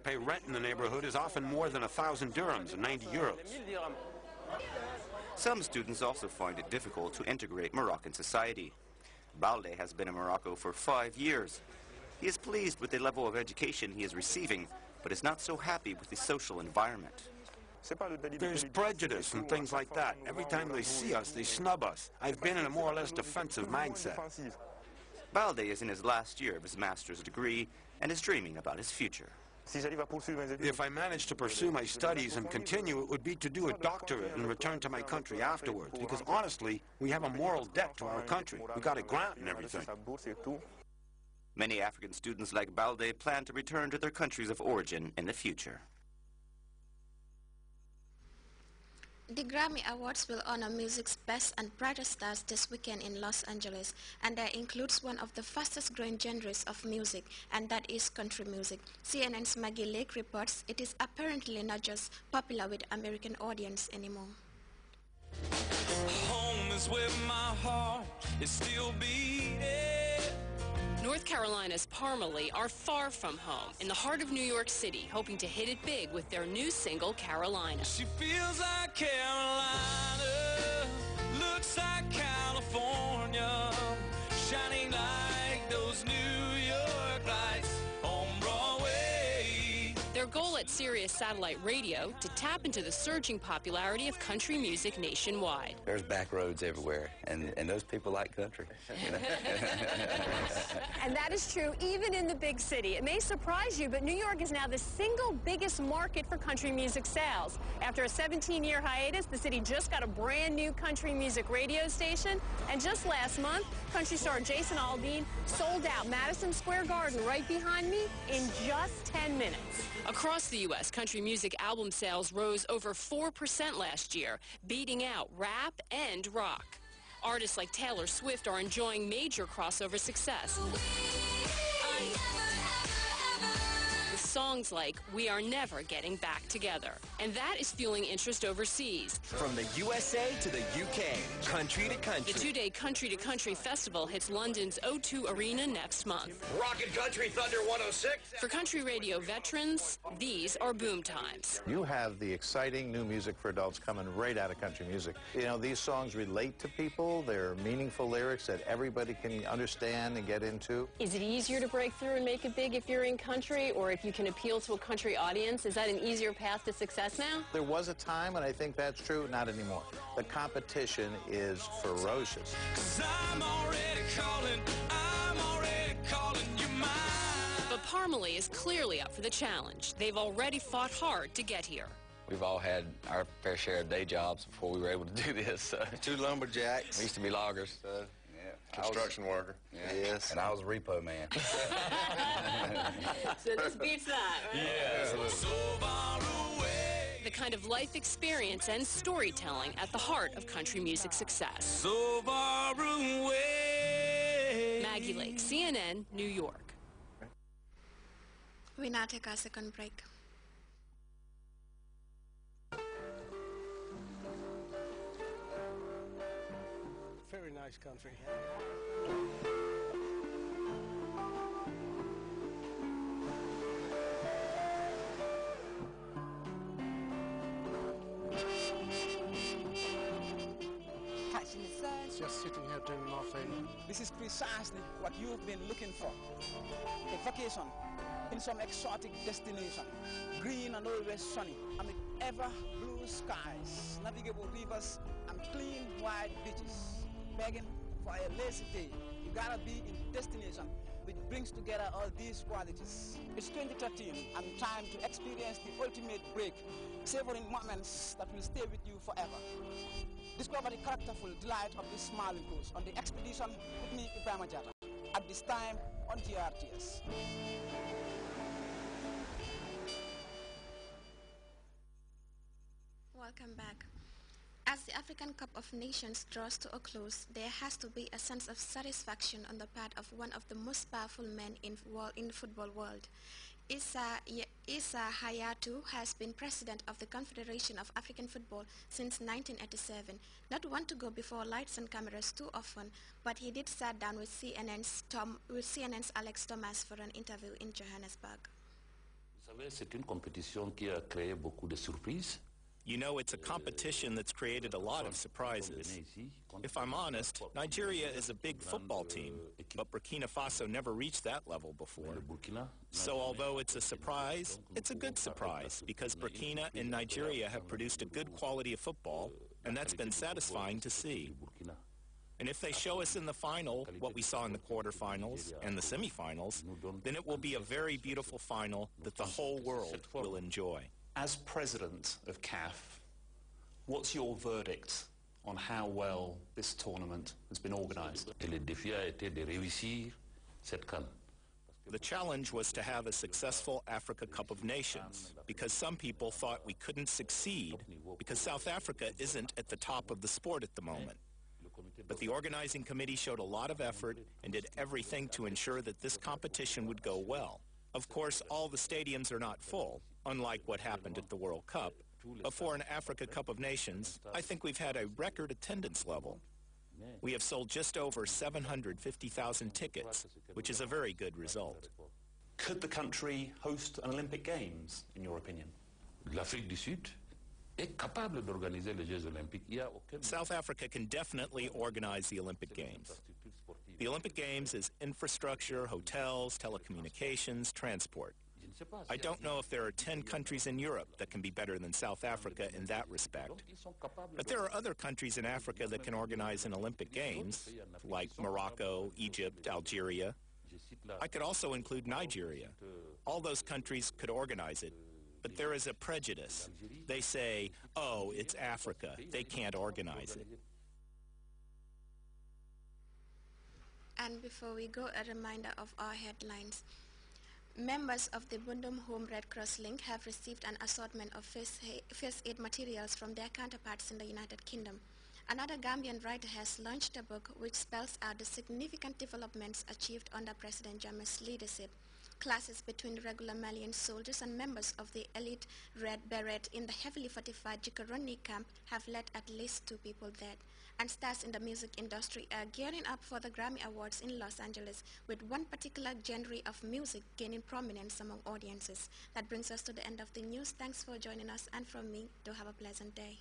pay rent in the neighborhood is often more than 1,000 dirhams, 90 euros. Some students also find it difficult to integrate Moroccan society. Balde has been in Morocco for 5 years. He is pleased with the level of education he is receiving, but is not so happy with the social environment. There's prejudice and things like that. Every time they see us, they snub us. I've been in a more or less defensive mindset. Balde is in his last year of his master's degree and is dreaming about his future. If I manage to pursue my studies and continue, it would be to do a doctorate and return to my country afterwards. Because honestly, we have a moral debt to our country. We got a grant and everything. Many African students like Balde plan to return to their countries of origin in the future. The Grammy Awards will honor music's best and brightest stars this weekend in Los Angeles, and that includes one of the fastest growing genres of music, and that is country music. CNN's Maggie Lake reports it is apparently not just popular with American audience anymore. Home is where my heart is still beating. North Carolina's Parmalee are far from home, in the heart of New York City, hoping to hit it big with their new single, Carolina. She feels like Carolina, looks like California, shining like those New York lights on Broadway. Their goal at Sirius Satellite Radio, to tap into the surging popularity of country music nationwide. There's back roads everywhere, and those people like country. You know? And that is true even in the big city. It may surprise you, but New York is now the single biggest market for country music sales. After a 17-year hiatus, the city just got a brand new country music radio station, and just last month, country star Jason Aldean sold out Madison Square Garden right behind me in just 10 minutes. Across the U.S., country music album sales rose over 4% last year, beating out rap and rock. Artists like Taylor Swift are enjoying major crossover success, with songs like We Are Never Getting Back Together. And that is fueling interest overseas. From the USA to the UK, country to country. The two-day Country to Country Festival hits London's O2 Arena next month. Rockin' Country Thunder 106. For country radio veterans, these are boom times. You have the exciting new music for adults coming right out of country music. You know, these songs relate to people. They're meaningful lyrics that everybody can understand and get into. Is it easier to break through and make it big if you're in country, or if you can appeal to a country audience? Is that an easier path to success now? There was a time, and I think that's true, not anymore. The competition is ferocious. 'Cause I'm already calling you mine. But Parmalee is clearly up for the challenge. They've already fought hard to get here. We've all had our fair share of day jobs before we were able to do this. 2 lumberjacks. We used to be loggers. Construction worker. Yes. And I was a repo man. So this beats that, right? Yeah. So far away. The kind of life experience and storytelling at the heart of country music success. So far away. Maggie Lake, CNN, New York. We now take our second break. Very nice country. Catching the sun. Just sitting here doing nothing. This is precisely what you've been looking for. A vacation in some exotic destination. Green and always sunny. Amid ever blue skies, navigable rivers, and clean white beaches. Begging for a lazy day. You gotta be in destination which brings together all these qualities. It's 2013 and time to experience the ultimate break, savoring moments that will stay with you forever. Discover the characterful delight of this smiling coast on the expedition with me, Ibrahim Jata, at this time on GRTS. Welcome back. As the African Cup of Nations draws to a close, there has to be a sense of satisfaction on the part of one of the most powerful men in the football world. Issa Hayatou has been president of the Confederation of African Football since 1987. Not one to go before lights and cameras too often, but he did sat down with CNN's Alex Thomas for an interview in Johannesburg. It's You know, it's a competition that's created a lot of surprises. If I'm honest, Nigeria is a big football team, but Burkina Faso never reached that level before. So although it's a surprise, it's a good surprise, because Burkina and Nigeria have produced a good quality of football, and that's been satisfying to see. And if they show us in the final what we saw in the quarterfinals and the semifinals, then it will be a very beautiful final that the whole world will enjoy. As president of CAF, what's your verdict on how well this tournament has been organized? The challenge was to have a successful Africa Cup of Nations, because some people thought we couldn't succeed because South Africa isn't at the top of the sport at the moment. But the organizing committee showed a lot of effort and did everything to ensure that this competition would go well. Of course, all the stadiums are not full, unlike what happened at the World Cup. But for an Africa Cup of Nations, I think we've had a record attendance level. We have sold just over 750,000 tickets, which is a very good result. Could the country host an Olympic Games, in your opinion? South Africa can definitely organize the Olympic Games. The Olympic Games is infrastructure, hotels, telecommunications, transport. I don't know if there are 10 countries in Europe that can be better than South Africa in that respect. But there are other countries in Africa that can organize an Olympic Games, like Morocco, Egypt, Algeria. I could also include Nigeria. All those countries could organize it, but there is a prejudice. They say, oh, it's Africa. They can't organize it. And before we go, a reminder of our headlines. Members of the Bundum Home Red Cross Link have received an assortment of first aid materials from their counterparts in the United Kingdom. Another Gambian writer has launched a book which spells out the significant developments achieved under President Jammeh's leadership. Clashes between regular Malian soldiers and members of the elite Red Beret in the heavily fortified Jikaronni camp have led at least 2 people dead. And stars in the music industry are gearing up for the Grammy Awards in Los Angeles, with one particular genre of music gaining prominence among audiences. That brings us to the end of the news. Thanks for joining us, and from me, do have a pleasant day.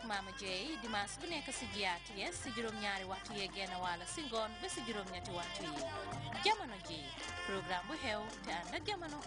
Mama J dimanche bu nekk ci GRTS ci juróom-ñaari waxtu yee genn wàll ci ngoon ba ci juróom-ñetti waxtu yi jamono ji programme bu xew te ànd ak jamono